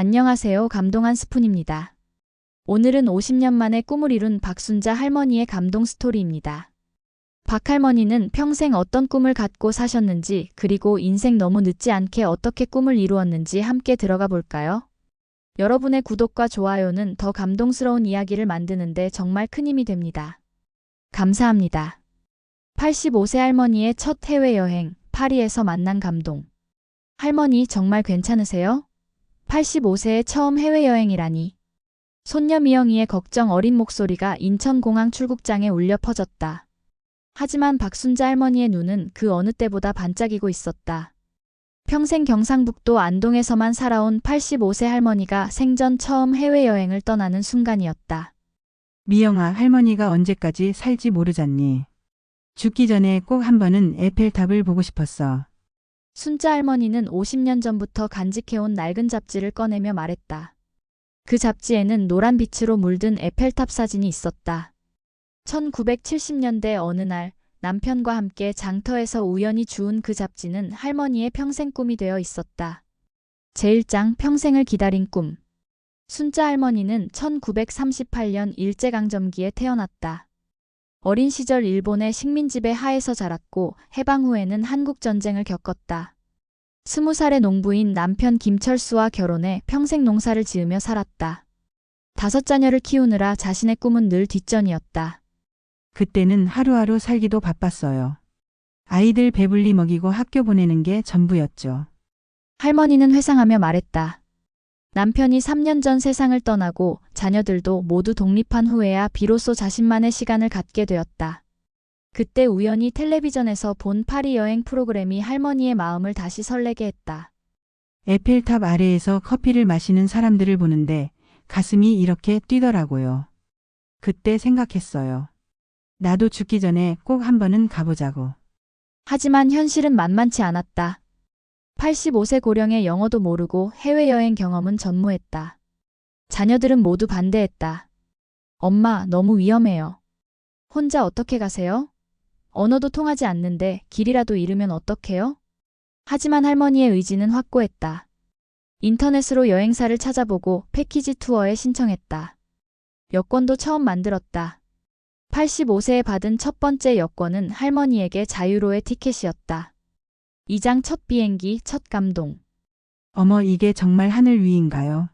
안녕하세요. 감동 한 스푼입니다. 오늘은 50년 만에 꿈을 이룬 박순자 할머니의 감동 스토리입니다. 박 할머니는 평생 어떤 꿈을 갖고 사셨는지, 그리고 인생 너무 늦지 않게 어떻게 꿈을 이루었는지 함께 들어가 볼까요? 여러분의 구독과 좋아요는 더 감동스러운 이야기를 만드는데 정말 큰 힘이 됩니다. 감사합니다. 85세 할머니의 첫 해외여행, 파리에서 만난 감동. 할머니 정말 괜찮으세요? 85세의 처음 해외여행이라니. 손녀 미영이의 걱정 어린 목소리가 인천공항 출국장에 울려 퍼졌다. 하지만 박순자 할머니의 눈은 그 어느 때보다 반짝이고 있었다. 평생 경상북도 안동에서만 살아온 85세 할머니가 생전 처음 해외여행을 떠나는 순간이었다. 미영아, 할머니가 언제까지 살지 모르잖니. 죽기 전에 꼭 한 번은 에펠탑을 보고 싶었어. 순자 할머니는 50년 전부터 간직해온 낡은 잡지를 꺼내며 말했다. 그 잡지에는 노란 빛으로 물든 에펠탑 사진이 있었다. 1970년대 어느 날 남편과 함께 장터에서 우연히 주운 그 잡지는 할머니의 평생 꿈이 되어 있었다. 제1장 평생을 기다린 꿈. 순자 할머니는 1938년 일제강점기에 태어났다. 어린 시절 일본의 식민지배 하에서 자랐고 해방 후에는 한국전쟁을 겪었다. 20살의 농부인 남편 김철수와 결혼해 평생 농사를 지으며 살았다. 5자녀를 키우느라 자신의 꿈은 늘 뒷전이었다. 그때는 하루하루 살기도 바빴어요. 아이들 배불리 먹이고 학교 보내는 게 전부였죠. 할머니는 회상하며 말했다. 남편이 3년 전 세상을 떠나고 자녀들도 모두 독립한 후에야 비로소 자신만의 시간을 갖게 되었다. 그때 우연히 텔레비전에서 본 파리 여행 프로그램이 할머니의 마음을 다시 설레게 했다. 에펠탑 아래에서 커피를 마시는 사람들을 보는데 가슴이 이렇게 뛰더라고요. 그때 생각했어요. 나도 죽기 전에 꼭 한 번은 가보자고. 하지만 현실은 만만치 않았다. 85세 고령의 영어도 모르고 해외여행 경험은 전무했다. 자녀들은 모두 반대했다. 엄마, 너무 위험해요. 혼자 어떻게 가세요? 언어도 통하지 않는데 길이라도 잃으면 어떡해요? 하지만 할머니의 의지는 확고했다. 인터넷으로 여행사를 찾아보고 패키지 투어에 신청했다. 여권도 처음 만들었다. 85세에 받은 첫 번째 여권은 할머니에게 자유로의 티켓이었다. 2장 첫 비행기, 첫 감동. 어머, 이게 정말 하늘 위인가요?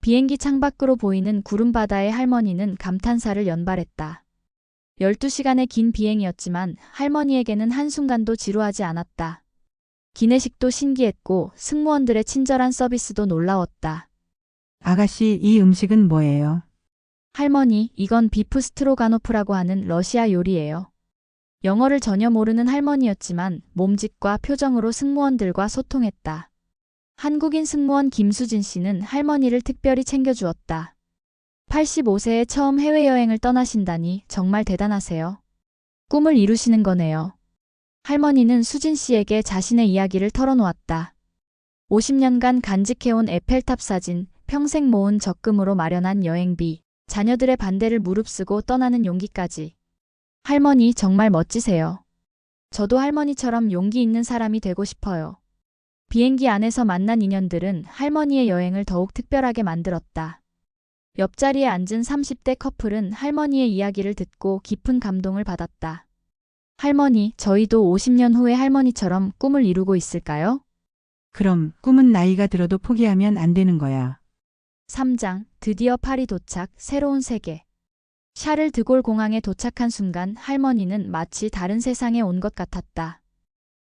비행기 창밖으로 보이는 구름바다에 할머니는 감탄사를 연발했다. 12시간의 긴 비행이었지만 할머니에게는 한순간도 지루하지 않았다. 기내식도 신기했고 승무원들의 친절한 서비스도 놀라웠다. 아가씨, 이 음식은 뭐예요? 할머니, 이건 비프 스트로가노프라고 하는 러시아 요리예요. 영어를 전혀 모르는 할머니였지만 몸짓과 표정으로 승무원들과 소통했다. 한국인 승무원 김수진 씨는 할머니를 특별히 챙겨주었다. 85세에 처음 해외여행을 떠나신다니 정말 대단하세요. 꿈을 이루시는 거네요. 할머니는 수진 씨에게 자신의 이야기를 털어놓았다. 50년간 간직해온 에펠탑 사진, 평생 모은 적금으로 마련한 여행비, 자녀들의 반대를 무릅쓰고 떠나는 용기까지. 할머니 정말 멋지세요. 저도 할머니처럼 용기 있는 사람이 되고 싶어요. 비행기 안에서 만난 인연들은 할머니의 여행을 더욱 특별하게 만들었다. 옆자리에 앉은 30대 커플은 할머니의 이야기를 듣고 깊은 감동을 받았다. 할머니, 저희도 50년 후에 할머니처럼 꿈을 이루고 있을까요? 그럼 꿈은 나이가 들어도 포기하면 안 되는 거야. 3장, 드디어 파리 도착, 새로운 세계. 샤를 드골 공항에 도착한 순간 할머니는 마치 다른 세상에 온 것 같았다.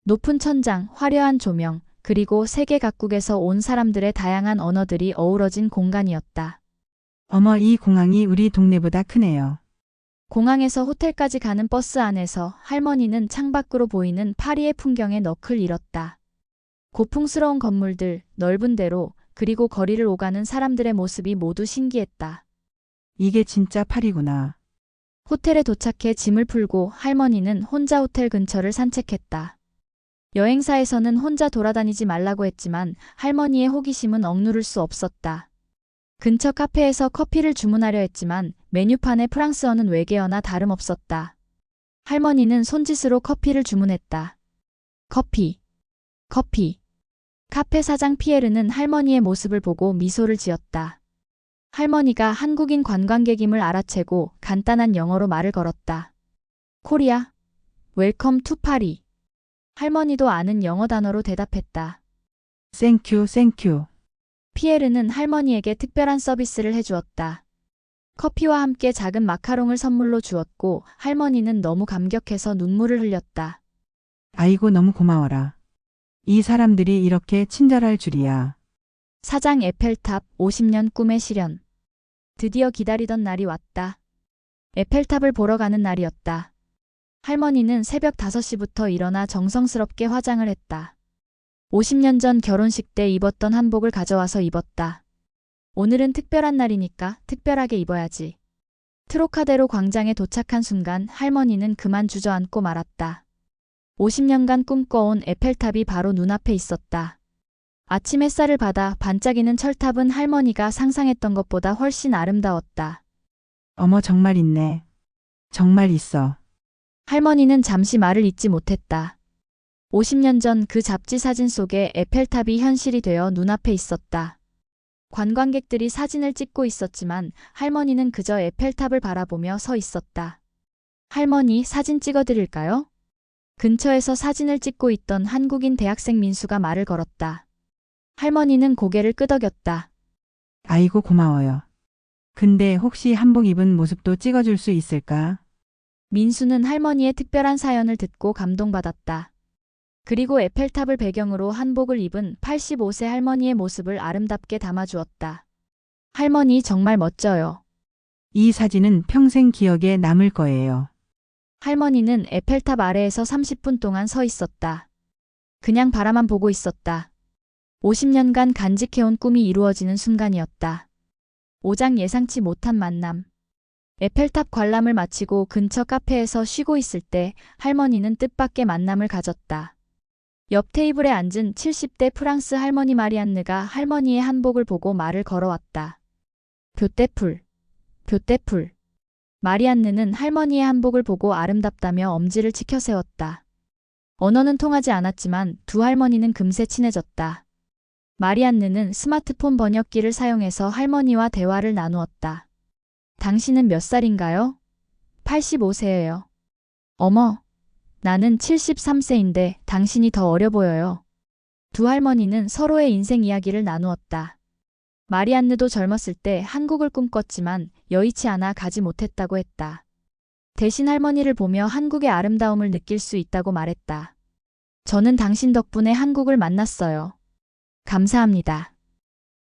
높은 천장, 화려한 조명, 그리고 세계 각국에서 온 사람들의 다양한 언어들이 어우러진 공간이었다. 어머, 이 공항이 우리 동네보다 크네요. 공항에서 호텔까지 가는 버스 안에서 할머니는 창밖으로 보이는 파리의 풍경에 넋을 잃었다. 고풍스러운 건물들, 넓은 대로, 그리고 거리를 오가는 사람들의 모습이 모두 신기했다. 이게 진짜 파리구나. 호텔에 도착해 짐을 풀고 할머니는 혼자 호텔 근처를 산책했다. 여행사에서는 혼자 돌아다니지 말라고 했지만 할머니의 호기심은 억누를 수 없었다. 근처 카페에서 커피를 주문하려 했지만 메뉴판에 프랑스어는 외계어나 다름없었다. 할머니는 손짓으로 커피를 주문했다. 커피, 커피. 카페 사장 피에르는 할머니의 모습을 보고 미소를 지었다. 할머니가 한국인 관광객임을 알아채고 간단한 영어로 말을 걸었다. 코리아, 웰컴 투 파리. 할머니도 아는 영어 단어로 대답했다. 땡큐, 땡큐. 피에르는 할머니에게 특별한 서비스를 해주었다. 커피와 함께 작은 마카롱을 선물로 주었고 할머니는 너무 감격해서 눈물을 흘렸다. 아이고 너무 고마워라. 이 사람들이 이렇게 친절할 줄이야. 사장 에펠탑 50년 꿈의 실현. 드디어 기다리던 날이 왔다. 에펠탑을 보러 가는 날이었다. 할머니는 새벽 5시부터 일어나 정성스럽게 화장을 했다. 50년 전 결혼식 때 입었던 한복을 가져와서 입었다. 오늘은 특별한 날이니까 특별하게 입어야지. 트로카데로 광장에 도착한 순간 할머니는 그만 주저앉고 말았다. 50년간 꿈꿔온 에펠탑이 바로 눈앞에 있었다. 아침 햇살을 받아 반짝이는 철탑은 할머니가 상상했던 것보다 훨씬 아름다웠다. 어머 정말 있네. 정말 있어. 할머니는 잠시 말을 잇지 못했다. 50년 전 그 잡지 사진 속에 에펠탑이 현실이 되어 눈앞에 있었다. 관광객들이 사진을 찍고 있었지만 할머니는 그저 에펠탑을 바라보며 서 있었다. 할머니, 사진 찍어드릴까요? 근처에서 사진을 찍고 있던 한국인 대학생 민수가 말을 걸었다. 할머니는 고개를 끄덕였다. 아이고 고마워요. 근데 혹시 한복 입은 모습도 찍어줄 수 있을까? 민수는 할머니의 특별한 사연을 듣고 감동받았다. 그리고 에펠탑을 배경으로 한복을 입은 85세 할머니의 모습을 아름답게 담아주었다. 할머니 정말 멋져요. 이 사진은 평생 기억에 남을 거예요. 할머니는 에펠탑 아래에서 30분 동안 서 있었다. 그냥 바라만 보고 있었다. 50년간 간직해온 꿈이 이루어지는 순간이었다. 오장 예상치 못한 만남. 에펠탑 관람을 마치고 근처 카페에서 쉬고 있을 때 할머니는 뜻밖의 만남을 가졌다. 옆 테이블에 앉은 70대 프랑스 할머니 마리안느가 할머니의 한복을 보고 말을 걸어왔다. 뷰테풀, 뷰테풀. 마리안느는 할머니의 한복을 보고 아름답다며 엄지를 치켜세웠다. 언어는 통하지 않았지만 두 할머니는 금세 친해졌다. 마리안느는 스마트폰 번역기를 사용해서 할머니와 대화를 나누었다. 당신은 몇 살인가요? 85세예요. 어머, 나는 73세인데 당신이 더 어려 보여요. 두 할머니는 서로의 인생 이야기를 나누었다. 마리안느도 젊었을 때 한국을 꿈꿨지만 여의치 않아 가지 못했다고 했다. 대신 할머니를 보며 한국의 아름다움을 느낄 수 있다고 말했다. 저는 당신 덕분에 한국을 만났어요. 감사합니다.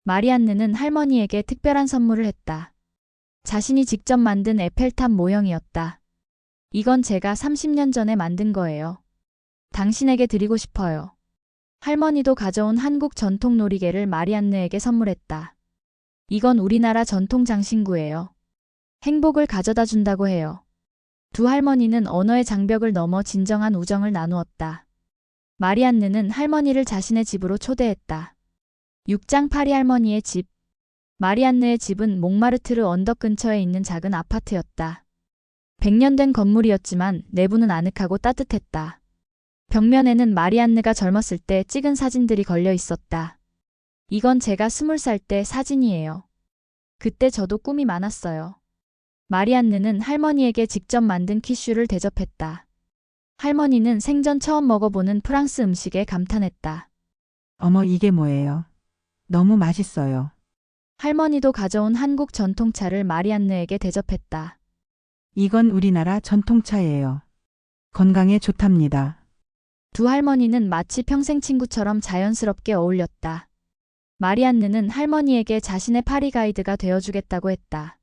마리안느는 할머니에게 특별한 선물을 했다. 자신이 직접 만든 에펠탑 모형이었다. 이건 제가 30년 전에 만든 거예요. 당신에게 드리고 싶어요. 할머니도 가져온 한국 전통 놀이개를 마리안느에게 선물했다. 이건 우리나라 전통 장신구예요. 행복을 가져다 준다고 해요. 두 할머니는 언어의 장벽을 넘어 진정한 우정을 나누었다. 마리안느는 할머니를 자신의 집으로 초대했다. 6장 파리 할머니의 집. 마리안느의 집은 몽마르트르 언덕 근처에 있는 작은 아파트였다. 100년 된 건물이었지만 내부는 아늑하고 따뜻했다. 벽면에는 마리안느가 젊었을 때 찍은 사진들이 걸려 있었다. 이건 제가 20살 때 사진이에요. 그때 저도 꿈이 많았어요. 마리안느는 할머니에게 직접 만든 퀴슈를 대접했다. 할머니는 생전 처음 먹어보는 프랑스 음식에 감탄했다. 어머 이게 뭐예요? 너무 맛있어요. 할머니도 가져온 한국 전통차를 마리안느에게 대접했다. 이건 우리나라 전통차예요. 건강에 좋답니다. 두 할머니는 마치 평생 친구처럼 자연스럽게 어울렸다. 마리안느는 할머니에게 자신의 파리 가이드가 되어주겠다고 했다.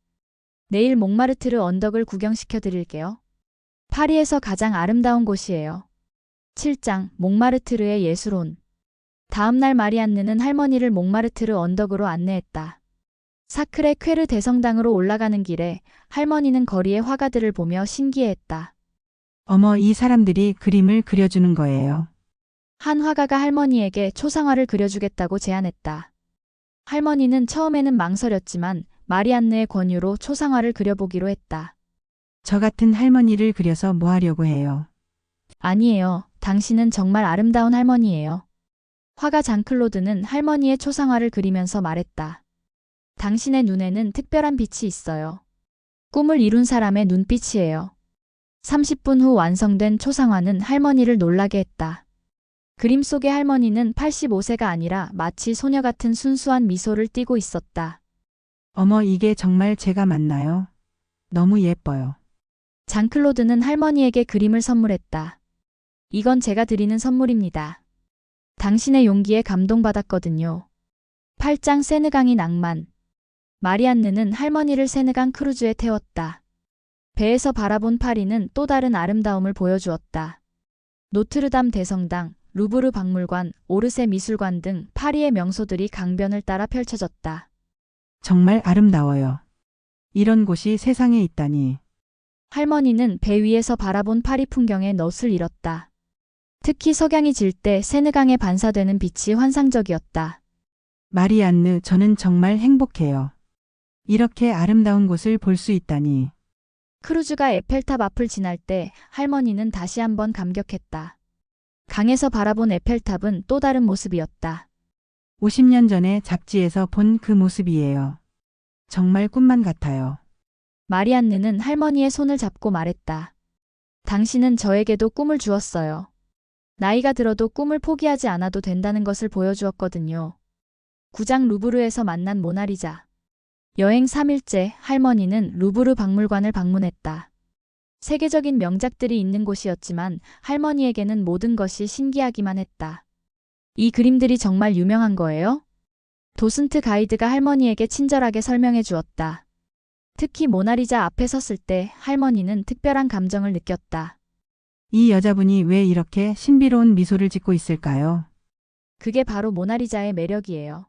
내일 몽마르트르 언덕을 구경시켜 드릴게요. 파리에서 가장 아름다운 곳이에요. 7장 몽마르트르의 예술혼. 다음 날 마리안느는 할머니를 몽마르트르 언덕으로 안내했다. 사크레 퀘르 대성당으로 올라가는 길에 할머니는 거리의 화가들을 보며 신기해했다. 어머 이 사람들이 그림을 그려주는 거예요. 한 화가가 할머니에게 초상화를 그려주겠다고 제안했다. 할머니는 처음에는 망설였지만 마리안느의 권유로 초상화를 그려보기로 했다. 저 같은 할머니를 그려서 뭐 하려고 해요? 아니에요. 당신은 정말 아름다운 할머니예요. 화가 장클로드는 할머니의 초상화를 그리면서 말했다. 당신의 눈에는 특별한 빛이 있어요. 꿈을 이룬 사람의 눈빛이에요. 30분 후 완성된 초상화는 할머니를 놀라게 했다. 그림 속의 할머니는 85세가 아니라 마치 소녀 같은 순수한 미소를 띠고 있었다. 어머, 이게 정말 제가 맞나요? 너무 예뻐요. 장클로드는 할머니에게 그림을 선물했다. 이건 제가 드리는 선물입니다. 당신의 용기에 감동받았거든요. 8장 세느강의 낭만. 마리안느는 할머니를 세느강 크루즈에 태웠다. 배에서 바라본 파리는 또 다른 아름다움을 보여주었다. 노트르담 대성당, 루브르 박물관, 오르세 미술관 등 파리의 명소들이 강변을 따라 펼쳐졌다. 정말 아름다워요. 이런 곳이 세상에 있다니. 할머니는 배 위에서 바라본 파리 풍경에 넋을 잃었다. 특히 석양이 질 때 세느강에 반사되는 빛이 환상적이었다. 마리안느, 저는 정말 행복해요. 이렇게 아름다운 곳을 볼 수 있다니. 크루즈가 에펠탑 앞을 지날 때 할머니는 다시 한번 감격했다. 강에서 바라본 에펠탑은 또 다른 모습이었다. 50년 전에 잡지에서 본 그 모습이에요. 정말 꿈만 같아요. 마리안느는 할머니의 손을 잡고 말했다. 당신은 저에게도 꿈을 주었어요. 나이가 들어도 꿈을 포기하지 않아도 된다는 것을 보여주었거든요. 9장 루브르에서 만난 모나리자. 여행 3일째 할머니는 루브르 박물관을 방문했다. 세계적인 명작들이 있는 곳이었지만 할머니에게는 모든 것이 신기하기만 했다. 이 그림들이 정말 유명한 거예요? 도슨트 가이드가 할머니에게 친절하게 설명해 주었다. 특히 모나리자 앞에 섰을 때 할머니는 특별한 감정을 느꼈다. 이 여자분이 왜 이렇게 신비로운 미소를 짓고 있을까요? 그게 바로 모나리자의 매력이에요.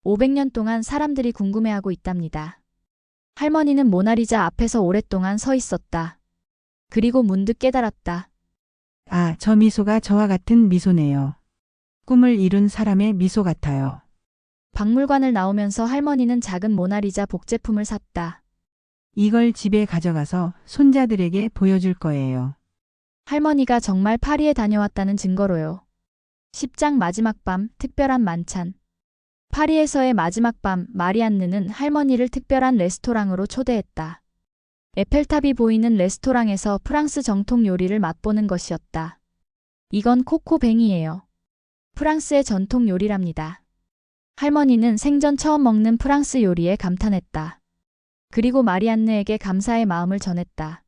500년 동안 사람들이 궁금해하고 있답니다. 할머니는 모나리자 앞에서 오랫동안 서 있었다. 그리고 문득 깨달았다. 아, 저 미소가 저와 같은 미소네요. 꿈을 이룬 사람의 미소 같아요. 박물관을 나오면서 할머니는 작은 모나리자 복제품을 샀다. 이걸 집에 가져가서 손자들에게 보여줄 거예요. 할머니가 정말 파리에 다녀왔다는 증거로요. 10장 마지막 밤, 특별한 만찬. 파리에서의 마지막 밤, 마리안느는 할머니를 특별한 레스토랑으로 초대했다. 에펠탑이 보이는 레스토랑에서 프랑스 정통 요리를 맛보는 것이었다. 이건 코코뱅이에요. 프랑스의 전통 요리랍니다. 할머니는 생전 처음 먹는 프랑스 요리에 감탄했다. 그리고 마리안느에게 감사의 마음을 전했다.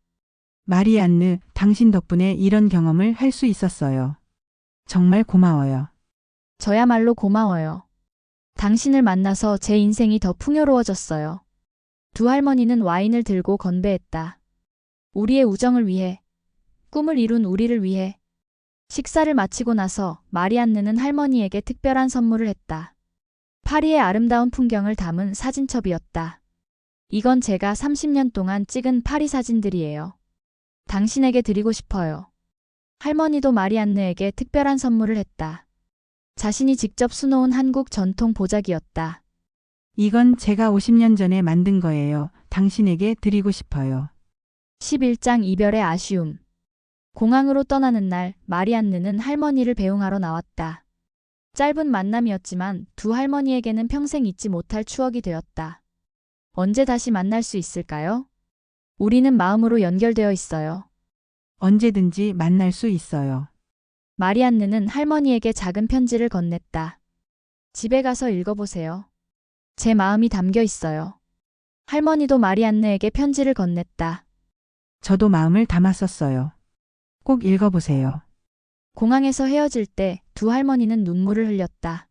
마리안느, 당신 덕분에 이런 경험을 할 수 있었어요. 정말 고마워요. 저야말로 고마워요. 당신을 만나서 제 인생이 더 풍요로워졌어요. 두 할머니는 와인을 들고 건배했다. 우리의 우정을 위해, 꿈을 이룬 우리를 위해. 식사를 마치고 나서 마리안느는 할머니에게 특별한 선물을 했다. 파리의 아름다운 풍경을 담은 사진첩이었다. 이건 제가 30년 동안 찍은 파리 사진들이에요. 당신에게 드리고 싶어요. 할머니도 마리안느에게 특별한 선물을 했다. 자신이 직접 수놓은 한국 전통 보자기였다. 이건 제가 50년 전에 만든 거예요. 당신에게 드리고 싶어요. 11장 이별의 아쉬움. 공항으로 떠나는 날 마리안느는 할머니를 배웅하러 나왔다. 짧은 만남이었지만 두 할머니에게는 평생 잊지 못할 추억이 되었다. 언제 다시 만날 수 있을까요? 우리는 마음으로 연결되어 있어요. 언제든지 만날 수 있어요. 마리안느는 할머니에게 작은 편지를 건넸다. 집에 가서 읽어보세요. 제 마음이 담겨 있어요. 할머니도 마리안느에게 편지를 건넸다. 저도 마음을 담았었어요. 꼭 읽어보세요. 공항에서 헤어질 때 두 할머니는 눈물을 흘렸다.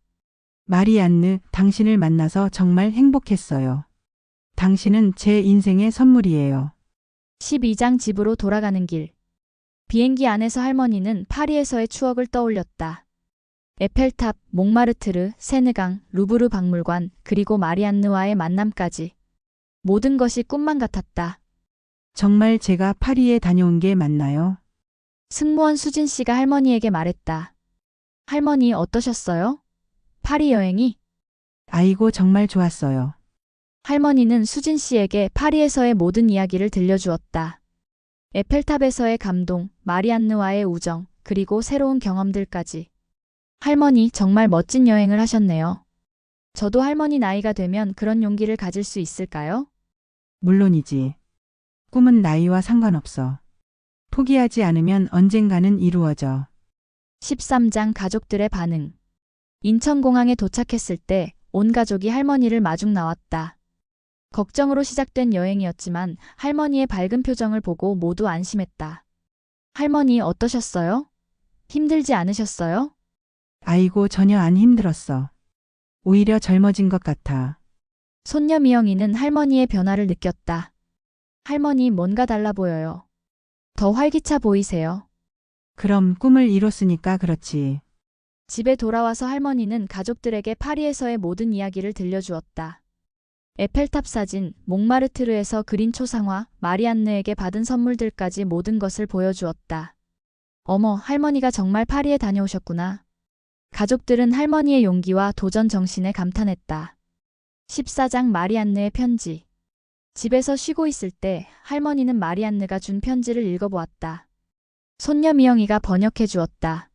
마리안느, 당신을 만나서 정말 행복했어요. 당신은 제 인생의 선물이에요. 12장 집으로 돌아가는 길. 비행기 안에서 할머니는 파리에서의 추억을 떠올렸다. 에펠탑, 몽마르트르, 세느강, 루브르 박물관, 그리고 마리안느와의 만남까지. 모든 것이 꿈만 같았다. 정말 제가 파리에 다녀온 게 맞나요? 승무원 수진 씨가 할머니에게 말했다. 할머니 어떠셨어요? 파리 여행이? 아이고, 정말 좋았어요. 할머니는 수진 씨에게 파리에서의 모든 이야기를 들려주었다. 에펠탑에서의 감동, 마리안느와의 우정, 그리고 새로운 경험들까지. 할머니, 정말 멋진 여행을 하셨네요. 저도 할머니 나이가 되면 그런 용기를 가질 수 있을까요? 물론이지. 꿈은 나이와 상관없어. 포기하지 않으면 언젠가는 이루어져. 13장 가족들의 반응. 인천공항에 도착했을 때 온 가족이 할머니를 마중 나왔다. 걱정으로 시작된 여행이었지만 할머니의 밝은 표정을 보고 모두 안심했다. 할머니 어떠셨어요? 힘들지 않으셨어요? 아이고, 전혀 안 힘들었어. 오히려 젊어진 것 같아. 손녀 미영이는 할머니의 변화를 느꼈다. 할머니 뭔가 달라 보여요. 더 활기차 보이세요. 그럼 꿈을 이뤘으니까 그렇지. 집에 돌아와서 할머니는 가족들에게 파리에서의 모든 이야기를 들려주었다. 에펠탑 사진, 몽마르트르에서 그린 초상화, 마리안느에게 받은 선물들까지 모든 것을 보여주었다. 어머, 할머니가 정말 파리에 다녀오셨구나. 가족들은 할머니의 용기와 도전 정신에 감탄했다. 14장 마리안느의 편지. 집에서 쉬고 있을 때 할머니는 마리안느가 준 편지를 읽어보았다. 손녀 미영이가 번역해 주었다.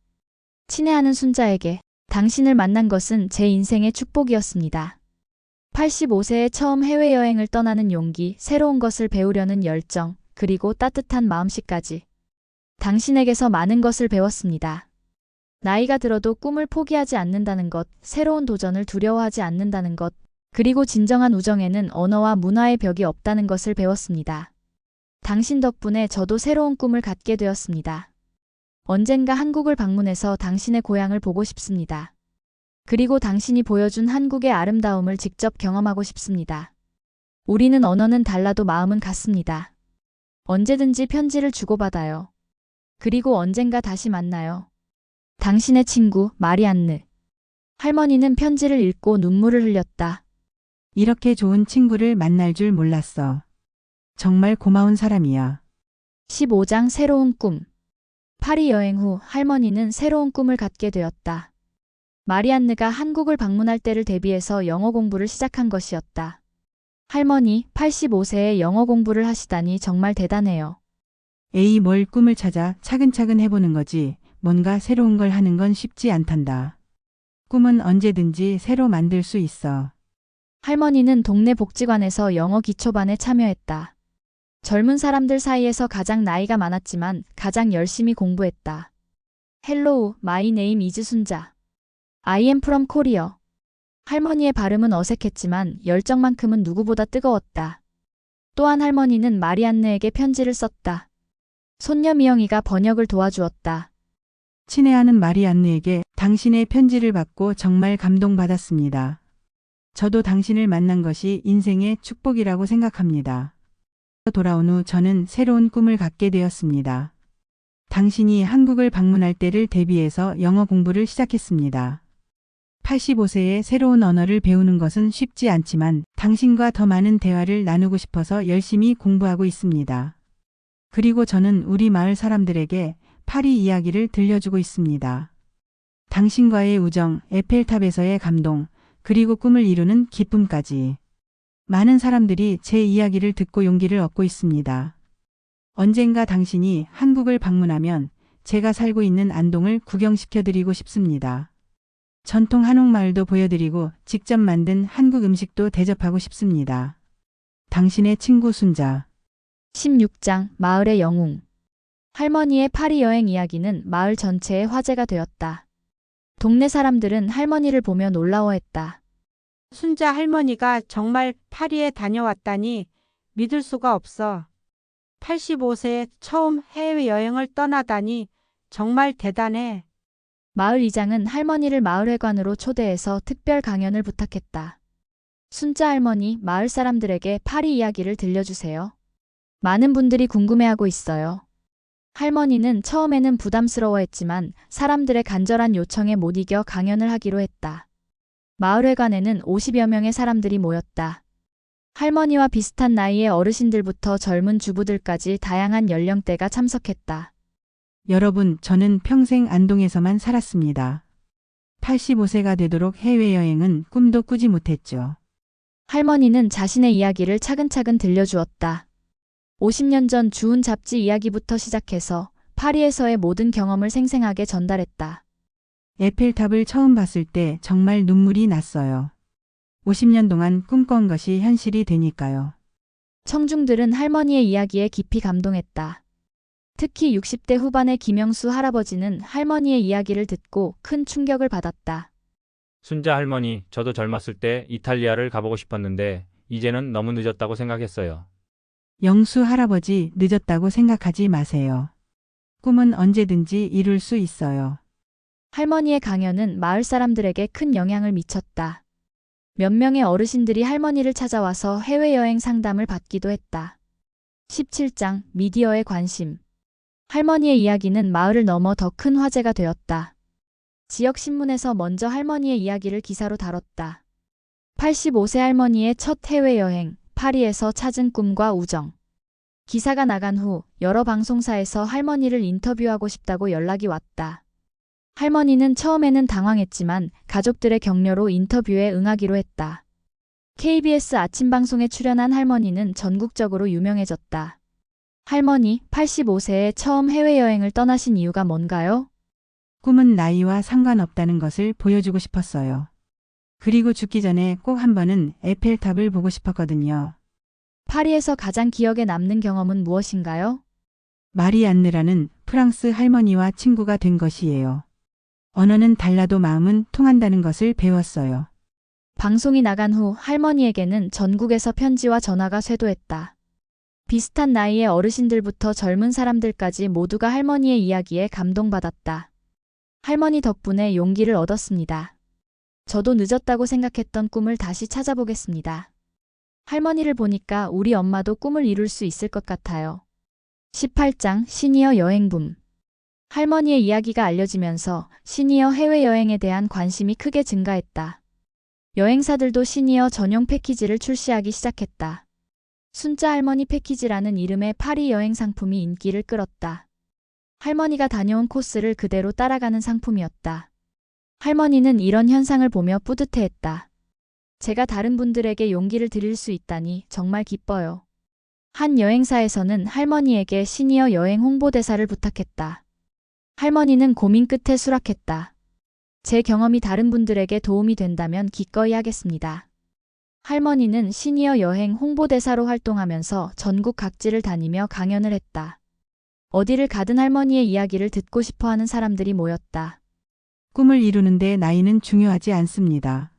친애하는 순자에게 당신을 만난 것은 제 인생의 축복이었습니다. 85세에 처음 해외여행을 떠나는 용기, 새로운 것을 배우려는 열정, 그리고 따뜻한 마음씨까지. 당신에게서 많은 것을 배웠습니다. 나이가 들어도 꿈을 포기하지 않는다는 것, 새로운 도전을 두려워하지 않는다는 것, 그리고 진정한 우정에는 언어와 문화의 벽이 없다는 것을 배웠습니다. 당신 덕분에 저도 새로운 꿈을 갖게 되었습니다. 언젠가 한국을 방문해서 당신의 고향을 보고 싶습니다. 그리고 당신이 보여준 한국의 아름다움을 직접 경험하고 싶습니다. 우리는 언어는 달라도 마음은 같습니다. 언제든지 편지를 주고받아요. 그리고 언젠가 다시 만나요. 당신의 친구 마리안느. 할머니는 편지를 읽고 눈물을 흘렸다. 이렇게 좋은 친구를 만날 줄 몰랐어. 정말 고마운 사람이야. 15장 새로운 꿈. 파리 여행 후 할머니는 새로운 꿈을 갖게 되었다. 마리안느가 한국을 방문할 때를 대비해서 영어 공부를 시작한 것이었다. 할머니, 85세에 영어 공부를 하시다니 정말 대단해요. 에이, 뭘 꿈을 찾아 차근차근 해보는 거지. 뭔가 새로운 걸 하는 건 쉽지 않단다. 꿈은 언제든지 새로 만들 수 있어. 할머니는 동네 복지관에서 영어 기초반에 참여했다. 젊은 사람들 사이에서 가장 나이가 많았지만 가장 열심히 공부했다. Hello, my name is 순자. I am from Korea. 할머니의 발음은 어색했지만 열정만큼은 누구보다 뜨거웠다. 또한 할머니는 마리안느에게 편지를 썼다. 손녀 미영이가 번역을 도와주었다. 친애하는 마리안느에게 당신의 편지를 받고 정말 감동받았습니다. 저도 당신을 만난 것이 인생의 축복이라고 생각합니다. 돌아온 후 저는 새로운 꿈을 갖게 되었습니다. 당신이 한국을 방문할 때를 대비해서 영어 공부를 시작했습니다. 85세에 새로운 언어를 배우는 것은 쉽지 않지만 당신과 더 많은 대화를 나누고 싶어서 열심히 공부하고 있습니다. 그리고 저는 우리 마을 사람들에게 파리 이야기를 들려주고 있습니다. 당신과의 우정, 에펠탑에서의 감동, 그리고 꿈을 이루는 기쁨까지. 많은 사람들이 제 이야기를 듣고 용기를 얻고 있습니다. 언젠가 당신이 한국을 방문하면 제가 살고 있는 안동을 구경시켜드리고 싶습니다. 전통 한옥마을도 보여드리고 직접 만든 한국 음식도 대접하고 싶습니다. 당신의 친구 순자. 16장 마을의 영웅. 할머니의 파리 여행 이야기는 마을 전체의 화제가 되었다. 동네 사람들은 할머니를 보며 놀라워했다. 순자 할머니가 정말 파리에 다녀왔다니 믿을 수가 없어. 85세에 처음 해외여행을 떠나다니 정말 대단해. 마을 이장은 할머니를 마을회관으로 초대해서 특별 강연을 부탁했다. 순자 할머니, 마을 사람들에게 파리 이야기를 들려주세요. 많은 분들이 궁금해하고 있어요. 할머니는 처음에는 부담스러워했지만 사람들의 간절한 요청에 못 이겨 강연을 하기로 했다. 마을회관에는 50여 명의 사람들이 모였다. 할머니와 비슷한 나이의 어르신들부터 젊은 주부들까지 다양한 연령대가 참석했다. 여러분, 저는 평생 안동에서만 살았습니다. 85세가 되도록 해외여행은 꿈도 꾸지 못했죠. 할머니는 자신의 이야기를 차근차근 들려주었다. 50년 전 주운 잡지 이야기부터 시작해서 파리에서의 모든 경험을 생생하게 전달했다. 에펠탑을 처음 봤을 때 정말 눈물이 났어요. 50년 동안 꿈꿔온 것이 현실이 되니까요. 청중들은 할머니의 이야기에 깊이 감동했다. 특히 60대 후반의 김영수 할아버지는 할머니의 이야기를 듣고 큰 충격을 받았다. 순자 할머니, 저도 젊었을 때 이탈리아를 가보고 싶었는데 이제는 너무 늦었다고 생각했어요. 영수 할아버지, 늦었다고 생각하지 마세요. 꿈은 언제든지 이룰 수 있어요. 할머니의 강연은 마을 사람들에게 큰 영향을 미쳤다. 몇 명의 어르신들이 할머니를 찾아와서 해외여행 상담을 받기도 했다. 17장 미디어의 관심. 할머니의 이야기는 마을을 넘어 더 큰 화제가 되었다. 지역 신문에서 먼저 할머니의 이야기를 기사로 다뤘다. 85세 할머니의 첫 해외여행, 파리에서 찾은 꿈과 우정. 기사가 나간 후 여러 방송사에서 할머니를 인터뷰하고 싶다고 연락이 왔다. 할머니는 처음에는 당황했지만 가족들의 격려로 인터뷰에 응하기로 했다. KBS 아침방송에 출연한 할머니는 전국적으로 유명해졌다. 할머니, 85세에 처음 해외여행을 떠나신 이유가 뭔가요? 꿈은 나이와 상관없다는 것을 보여주고 싶었어요. 그리고 죽기 전에 꼭 한 번은 에펠탑을 보고 싶었거든요. 파리에서 가장 기억에 남는 경험은 무엇인가요? 마리안느라는 프랑스 할머니와 친구가 된 것이에요. 언어는 달라도 마음은 통한다는 것을 배웠어요. 방송이 나간 후 할머니에게는 전국에서 편지와 전화가 쇄도했다. 비슷한 나이의 어르신들부터 젊은 사람들까지 모두가 할머니의 이야기에 감동받았다. 할머니 덕분에 용기를 얻었습니다. 저도 늦었다고 생각했던 꿈을 다시 찾아보겠습니다. 할머니를 보니까 우리 엄마도 꿈을 이룰 수 있을 것 같아요. 18장 시니어 여행붐. 할머니의 이야기가 알려지면서 시니어 해외여행에 대한 관심이 크게 증가했다. 여행사들도 시니어 전용 패키지를 출시하기 시작했다. 순자 할머니 패키지라는 이름의 파리 여행 상품이 인기를 끌었다. 할머니가 다녀온 코스를 그대로 따라가는 상품이었다. 할머니는 이런 현상을 보며 뿌듯해했다. 제가 다른 분들에게 용기를 드릴 수 있다니 정말 기뻐요. 한 여행사에서는 할머니에게 시니어 여행 홍보대사를 부탁했다. 할머니는 고민 끝에 수락했다. 제 경험이 다른 분들에게 도움이 된다면 기꺼이 하겠습니다. 할머니는 시니어 여행 홍보대사로 활동하면서 전국 각지를 다니며 강연을 했다. 어디를 가든 할머니의 이야기를 듣고 싶어 하는 사람들이 모였다. 꿈을 이루는데 나이는 중요하지 않습니다.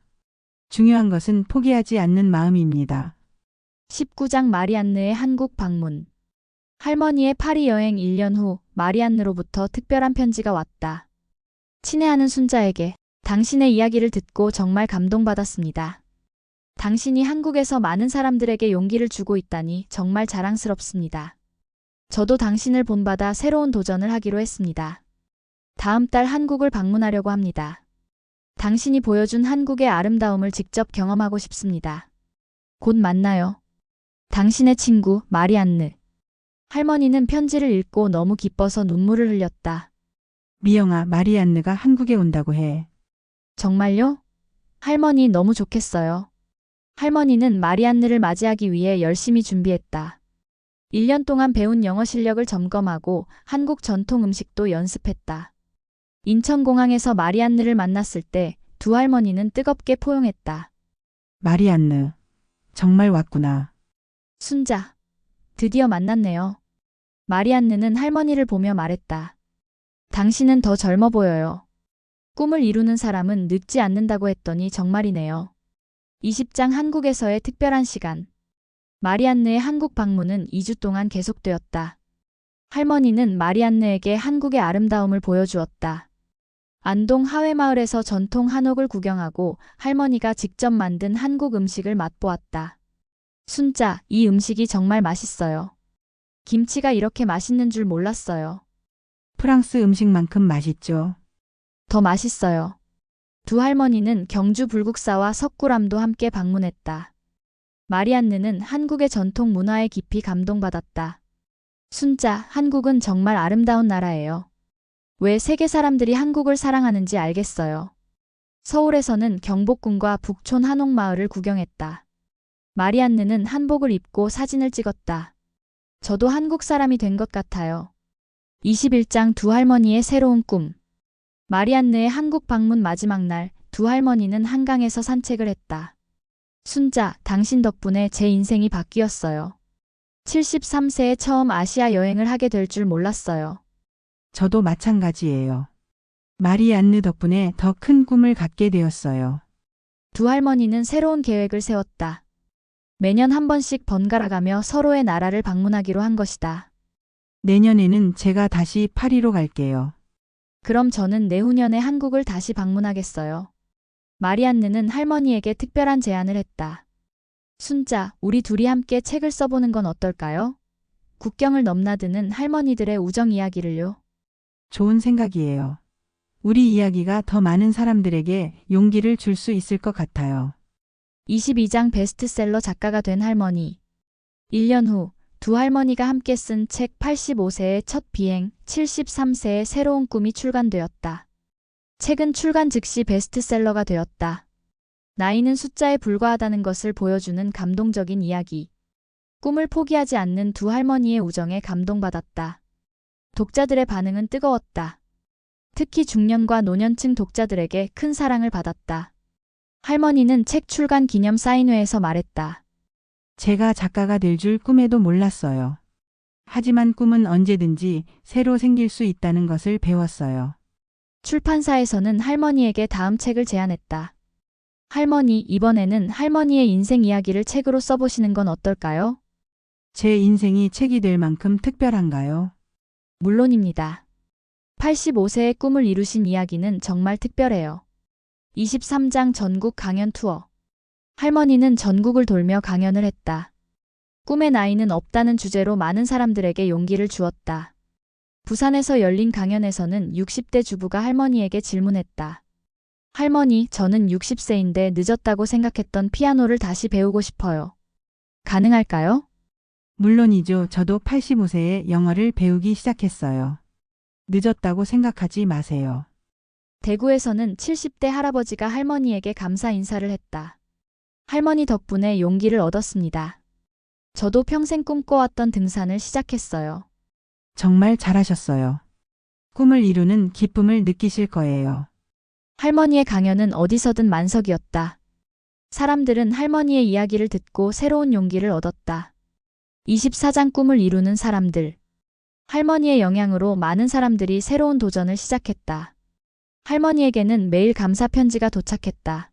중요한 것은 포기하지 않는 마음입니다. 19장 마리안느의 한국 방문. 할머니의 파리 여행 1년 후 마리안느로부터 특별한 편지가 왔다. 친애하는 순자에게 당신의 이야기를 듣고 정말 감동받았습니다. 당신이 한국에서 많은 사람들에게 용기를 주고 있다니 정말 자랑스럽습니다. 저도 당신을 본받아 새로운 도전을 하기로 했습니다. 다음 달 한국을 방문하려고 합니다. 당신이 보여준 한국의 아름다움을 직접 경험하고 싶습니다. 곧 만나요. 당신의 친구 마리안느. 할머니는 편지를 읽고 너무 기뻐서 눈물을 흘렸다. 미영아, 마리안느가 한국에 온다고 해. 정말요? 할머니 너무 좋겠어요. 할머니는 마리안느를 맞이하기 위해 열심히 준비했다. 1년 동안 배운 영어 실력을 점검하고 한국 전통 음식도 연습했다. 인천공항에서 마리안느를 만났을 때 두 할머니는 뜨겁게 포용했다. 마리안느, 정말 왔구나. 순자, 드디어 만났네요. 마리안느는 할머니를 보며 말했다. 당신은 더 젊어 보여요. 꿈을 이루는 사람은 늙지 않는다고 했더니 정말이네요. 20장 한국에서의 특별한 시간. 마리안느의 한국 방문은 2주 동안 계속되었다. 할머니는 마리안느에게 한국의 아름다움을 보여주었다. 안동 하회마을에서 전통 한옥을 구경하고 할머니가 직접 만든 한국 음식을 맛보았다. 순자, 이 음식이 정말 맛있어요. 김치가 이렇게 맛있는 줄 몰랐어요. 프랑스 음식만큼 맛있죠. 더 맛있어요. 두 할머니는 경주 불국사와 석굴암도 함께 방문했다. 마리안느는 한국의 전통 문화에 깊이 감동받았다. 순자, 한국은 정말 아름다운 나라예요. 왜 세계 사람들이 한국을 사랑하는지 알겠어요. 서울에서는 경복궁과 북촌 한옥마을을 구경했다. 마리안느는 한복을 입고 사진을 찍었다. 저도 한국 사람이 된 것 같아요. 21장 두 할머니의 새로운 꿈. 마리안느의 한국 방문 마지막 날, 두 할머니는 한강에서 산책을 했다. 순자, 당신 덕분에 제 인생이 바뀌었어요. 73세에 처음 아시아 여행을 하게 될 줄 몰랐어요. 저도 마찬가지예요. 마리안느 덕분에 더 큰 꿈을 갖게 되었어요. 두 할머니는 새로운 계획을 세웠다. 매년 한 번씩 번갈아가며 서로의 나라를 방문하기로 한 것이다. 내년에는 제가 다시 파리로 갈게요. 그럼 저는 내후년에 한국을 다시 방문하겠어요. 마리안느는 할머니에게 특별한 제안을 했다. 순자, 우리 둘이 함께 책을 써보는 건 어떨까요? 국경을 넘나드는 할머니들의 우정 이야기를요. 좋은 생각이에요. 우리 이야기가 더 많은 사람들에게 용기를 줄 수 있을 것 같아요. 22장 베스트셀러 작가가 된 할머니. 1년 후, 두 할머니가 함께 쓴 책 85세의 첫 비행, 73세의 새로운 꿈이 출간되었다. 책은 출간 즉시 베스트셀러가 되었다. 나이는 숫자에 불과하다는 것을 보여주는 감동적인 이야기. 꿈을 포기하지 않는 두 할머니의 우정에 감동받았다. 독자들의 반응은 뜨거웠다. 특히 중년과 노년층 독자들에게 큰 사랑을 받았다. 할머니는 책 출간 기념 사인회에서 말했다. 제가 작가가 될 줄 꿈에도 몰랐어요. 하지만 꿈은 언제든지 새로 생길 수 있다는 것을 배웠어요. 출판사에서는 할머니에게 다음 책을 제안했다. 할머니, 이번에는 할머니의 인생 이야기를 책으로 써보시는 건 어떨까요? 제 인생이 책이 될 만큼 특별한가요? 물론입니다. 85세의 꿈을 이루신 이야기는 정말 특별해요. 23장 전국 강연 투어. 할머니는 전국을 돌며 강연을 했다. 꿈의 나이는 없다는 주제로 많은 사람들에게 용기를 주었다. 부산에서 열린 강연에서는 60대 주부가 할머니에게 질문했다. 할머니, 저는 60세인데 늦었다고 생각했던 피아노를 다시 배우고 싶어요. 가능할까요? 물론이죠. 저도 85세에 영어를 배우기 시작했어요. 늦었다고 생각하지 마세요. 대구에서는 70대 할아버지가 할머니에게 감사 인사를 했다. 할머니 덕분에 용기를 얻었습니다. 저도 평생 꿈꿔왔던 등산을 시작했어요. 정말 잘하셨어요. 꿈을 이루는 기쁨을 느끼실 거예요. 할머니의 강연은 어디서든 만석이었다. 사람들은 할머니의 이야기를 듣고 새로운 용기를 얻었다. 24장 꿈을 이루는 사람들. 할머니의 영향으로 많은 사람들이 새로운 도전을 시작했다. 할머니에게는 매일 감사 편지가 도착했다.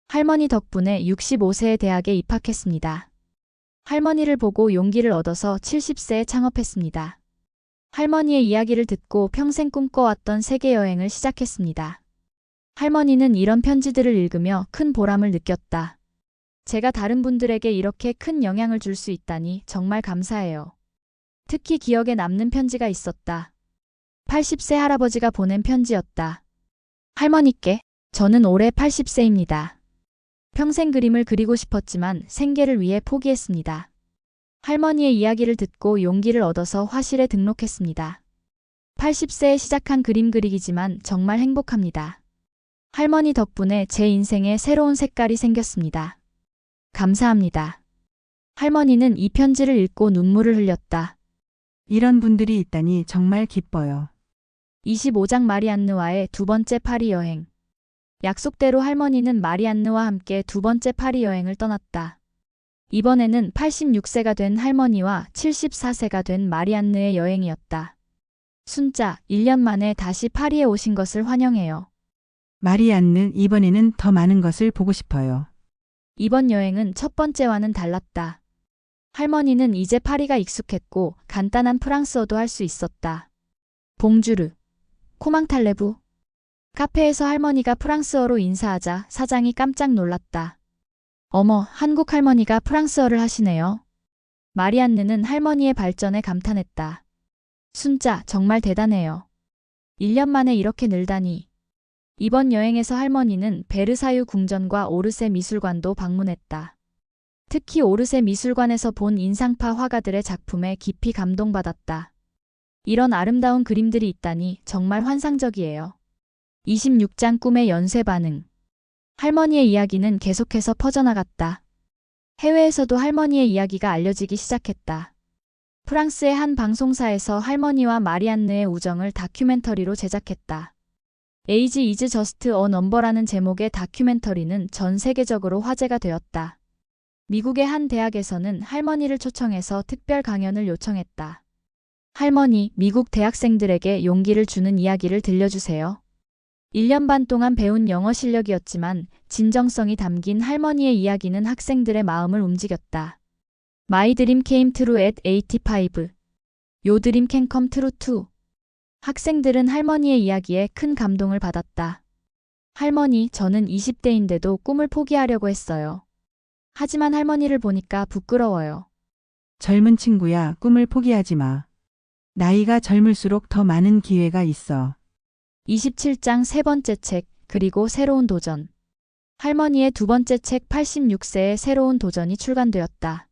할머니 덕분에 65세의 대학에 입학했습니다. 할머니를 보고 용기를 얻어서 70세에 창업했습니다. 할머니의 이야기를 듣고 평생 꿈꿔왔던 세계 여행을 시작했습니다. 할머니는 이런 편지들을 읽으며 큰 보람을 느꼈다. 제가 다른 분들에게 이렇게 큰 영향을 줄 수 있다니 정말 감사해요. 특히 기억에 남는 편지가 있었다. 80세 할아버지가 보낸 편지였다. 할머니께, 저는 올해 80세입니다. 평생 그림을 그리고 싶었지만 생계를 위해 포기했습니다. 할머니의 이야기를 듣고 용기를 얻어서 화실에 등록했습니다. 80세에 시작한 그림 그리기지만 정말 행복합니다. 할머니 덕분에 제 인생에 새로운 색깔이 생겼습니다. 감사합니다. 할머니는 이 편지를 읽고 눈물을 흘렸다. 이런 분들이 있다니 정말 기뻐요. 25장 마리안느와의 두 번째 파리 여행. 약속대로 할머니는 마리안느와 함께 두 번째 파리 여행을 떠났다. 이번에는 86세가 된 할머니와 74세가 된 마리안느의 여행이었다. 순자, 1년 만에 다시 파리에 오신 것을 환영해요. 마리안느, 이번에는 더 많은 것을 보고 싶어요. 이번 여행은 첫 번째와는 달랐다. 할머니는 이제 파리가 익숙했고 간단한 프랑스어도 할 수 있었다. 봉주르, 코망탈레부. 카페에서 할머니가 프랑스어로 인사하자 사장이 깜짝 놀랐다. 어머, 한국 할머니가 프랑스어를 하시네요. 마리안느는 할머니의 발전에 감탄했다. 순자, 정말 대단해요. 1년 만에 이렇게 늘다니. 이번 여행에서 할머니는 베르사유 궁전과 오르세 미술관도 방문했다. 특히 오르세 미술관에서 본 인상파 화가들의 작품에 깊이 감동받았다. 이런 아름다운 그림들이 있다니 정말 환상적이에요. 26장 꿈의 연쇄 반응. 할머니의 이야기는 계속해서 퍼져나갔다. 해외에서도 할머니의 이야기가 알려지기 시작했다. 프랑스의 한 방송사에서 할머니와 마리안느의 우정을 다큐멘터리로 제작했다. Age is just a number라는 제목의 다큐멘터리는 전 세계적으로 화제가 되었다. 미국의 한 대학에서는 할머니를 초청해서 특별 강연을 요청했다. 할머니, 미국 대학생들에게 용기를 주는 이야기를 들려주세요. 1년 반 동안 배운 영어 실력이었지만 진정성이 담긴 할머니의 이야기는 학생들의 마음을 움직였다. My dream came true at 85. Your dream can come true too. 학생들은 할머니의 이야기에 큰 감동을 받았다. 할머니, 저는 20대인데도 꿈을 포기하려고 했어요. 하지만 할머니를 보니까 부끄러워요. 젊은 친구야, 꿈을 포기하지 마. 나이가 젊을수록 더 많은 기회가 있어. 27장 세 번째 책, 그리고 새로운 도전. 할머니의 두 번째 책 86세의 새로운 도전이 출간되었다.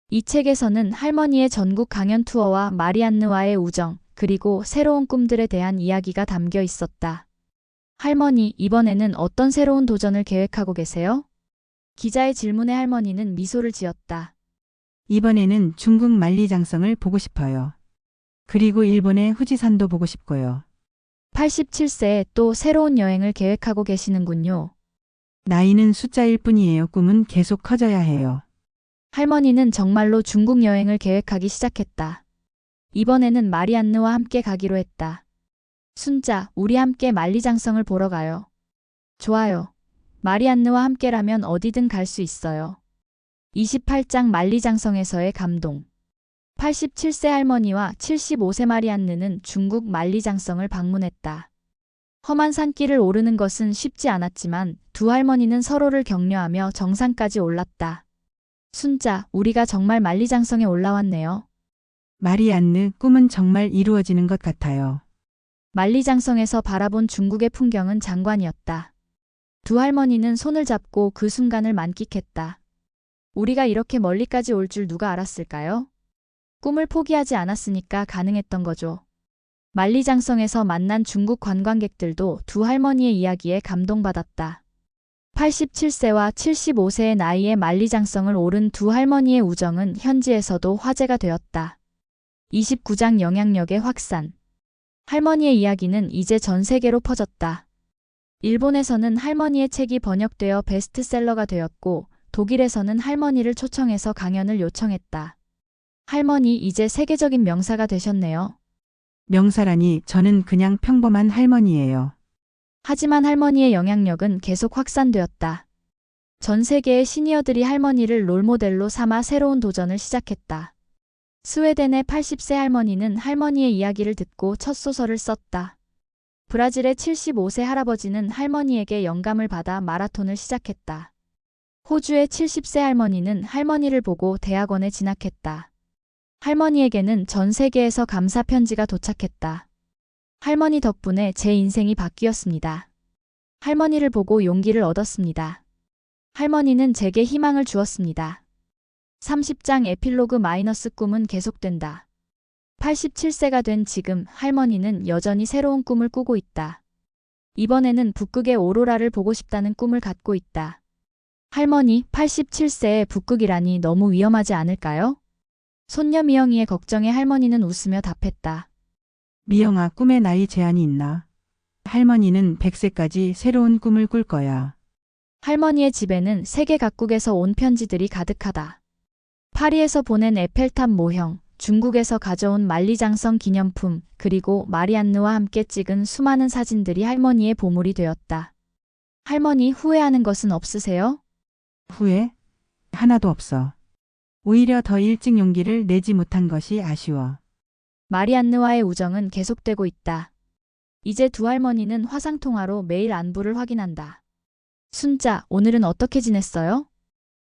이 책에서는 할머니의 전국 강연 투어와 마리안느와의 우정, 그리고 새로운 꿈들에 대한 이야기가 담겨 있었다. 할머니, 이번에는 어떤 새로운 도전을 계획하고 계세요? 기자의 질문에 할머니는 미소를 지었다. 이번에는 중국 만리장성을 보고 싶어요. 그리고 일본의 후지산도 보고 싶고요. 87세에 또 새로운 여행을 계획하고 계시는군요. 나이는 숫자일 뿐이에요. 꿈은 계속 커져야 해요. 할머니는 정말로 중국 여행을 계획하기 시작했다. 이번에는 마리안느와 함께 가기로 했다. 순자, 우리 함께 만리장성을 보러 가요. 좋아요. 마리안느와 함께라면 어디든 갈 수 있어요. 28장 만리장성에서의 감동. 87세 할머니와 75세 마리안느는 중국 만리장성을 방문했다. 험한 산길을 오르는 것은 쉽지 않았지만 두 할머니는 서로를 격려하며 정상까지 올랐다. 순자, 우리가 정말 만리장성에 올라왔네요. 마리안느, 꿈은 정말 이루어지는 것 같아요. 만리장성에서 바라본 중국의 풍경은 장관이었다. 두 할머니는 손을 잡고 그 순간을 만끽했다. 우리가 이렇게 멀리까지 올 줄 누가 알았을까요? 꿈을 포기하지 않았으니까 가능했던 거죠. 만리장성에서 만난 중국 관광객들도 두 할머니의 이야기에 감동받았다. 87세와 75세의 나이에 만리장성을 오른 두 할머니의 우정은 현지에서도 화제가 되었다. 29장 영향력의 확산. 할머니의 이야기는 이제 전 세계로 퍼졌다. 일본에서는 할머니의 책이 번역되어 베스트셀러가 되었고 독일에서는 할머니를 초청해서 강연을 요청했다. 할머니, 이제 세계적인 명사가 되셨네요. 명사라니, 저는 그냥 평범한 할머니예요. 하지만 할머니의 영향력은 계속 확산되었다. 전 세계의 시니어들이 할머니를 롤모델로 삼아 새로운 도전을 시작했다. 스웨덴의 80세 할머니는 할머니의 이야기를 듣고 첫 소설을 썼다. 브라질의 75세 할아버지는 할머니에게 영감을 받아 마라톤을 시작했다. 호주의 70세 할머니는 할머니를 보고 대학원에 진학했다. 할머니에게는 전 세계에서 감사 편지가 도착했다. 할머니 덕분에 제 인생이 바뀌었습니다. 할머니를 보고 용기를 얻었습니다. 할머니는 제게 희망을 주었습니다. 30장 에필로그 마이너스 꿈은 계속된다. 87세가 된 지금 할머니는 여전히 새로운 꿈을 꾸고 있다. 이번에는 북극의 오로라를 보고 싶다는 꿈을 갖고 있다. 할머니, 87세의 북극이라니 너무 위험하지 않을까요? 손녀 미영이의 걱정에 할머니는 웃으며 답했다. 미영아, 꿈에 나이 제한이 있나? 할머니는 100세까지 새로운 꿈을 꿀 거야. 할머니의 집에는 세계 각국에서 온 편지들이 가득하다. 파리에서 보낸 에펠탑 모형, 중국에서 가져온 만리장성 기념품, 그리고 마리안느와 함께 찍은 수많은 사진들이 할머니의 보물이 되었다. 할머니, 후회하는 것은 없으세요? 후회? 하나도 없어. 오히려 더 일찍 용기를 내지 못한 것이 아쉬워. 마리안느와의 우정은 계속되고 있다. 이제 두 할머니는 화상통화로 매일 안부를 확인한다. 순자, 오늘은 어떻게 지냈어요?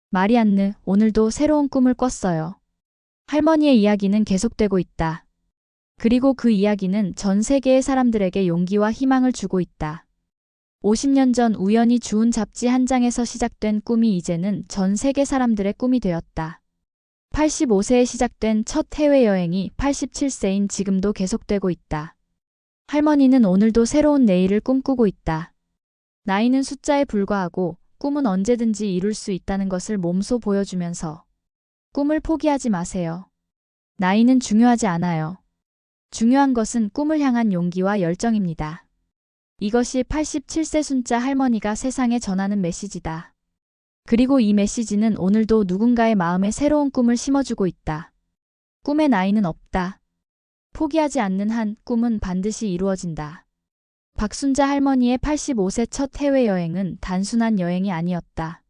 마리안느, 오늘도 새로운 꿈을 꿨어요. 할머니의 이야기는 계속되고 있다. 그리고 그 이야기는 전 세계의 사람들에게 용기와 희망을 주고 있다. 50년 전 우연히 주운 잡지 한 장에서 시작된 꿈이 이제는 전 세계 사람들의 꿈이 되었다. 85세에 시작된 첫 해외여행이 87세인 지금도 계속되고 있다. 할머니는 오늘도 새로운 내일을 꿈꾸고 있다. 나이는 숫자에 불과하고 꿈은 언제든지 이룰 수 있다는 것을 몸소 보여주면서 꿈을 포기하지 마세요. 나이는 중요하지 않아요. 중요한 것은 꿈을 향한 용기와 열정입니다. 이것이 87세 순자 할머니가 세상에 전하는 메시지다. 그리고 이 메시지는 오늘도 누군가의 마음에 새로운 꿈을 심어주고 있다. 꿈의 나이는 없다. 포기하지 않는 한 꿈은 반드시 이루어진다. 박순자 할머니의 85세 첫 해외여행은 단순한 여행이 아니었다.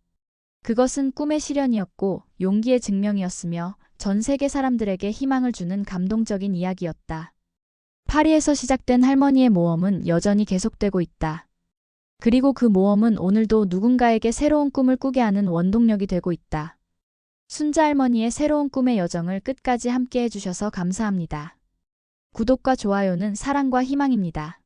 그것은 꿈의 실현이었고 용기의 증명이었으며 전 세계 사람들에게 희망을 주는 감동적인 이야기였다. 파리에서 시작된 할머니의 모험은 여전히 계속되고 있다. 그리고 그 모험은 오늘도 누군가에게 새로운 꿈을 꾸게 하는 원동력이 되고 있다. 순자 할머니의 새로운 꿈의 여정을 끝까지 함께 해주셔서 감사합니다. 구독과 좋아요는 사랑과 희망입니다.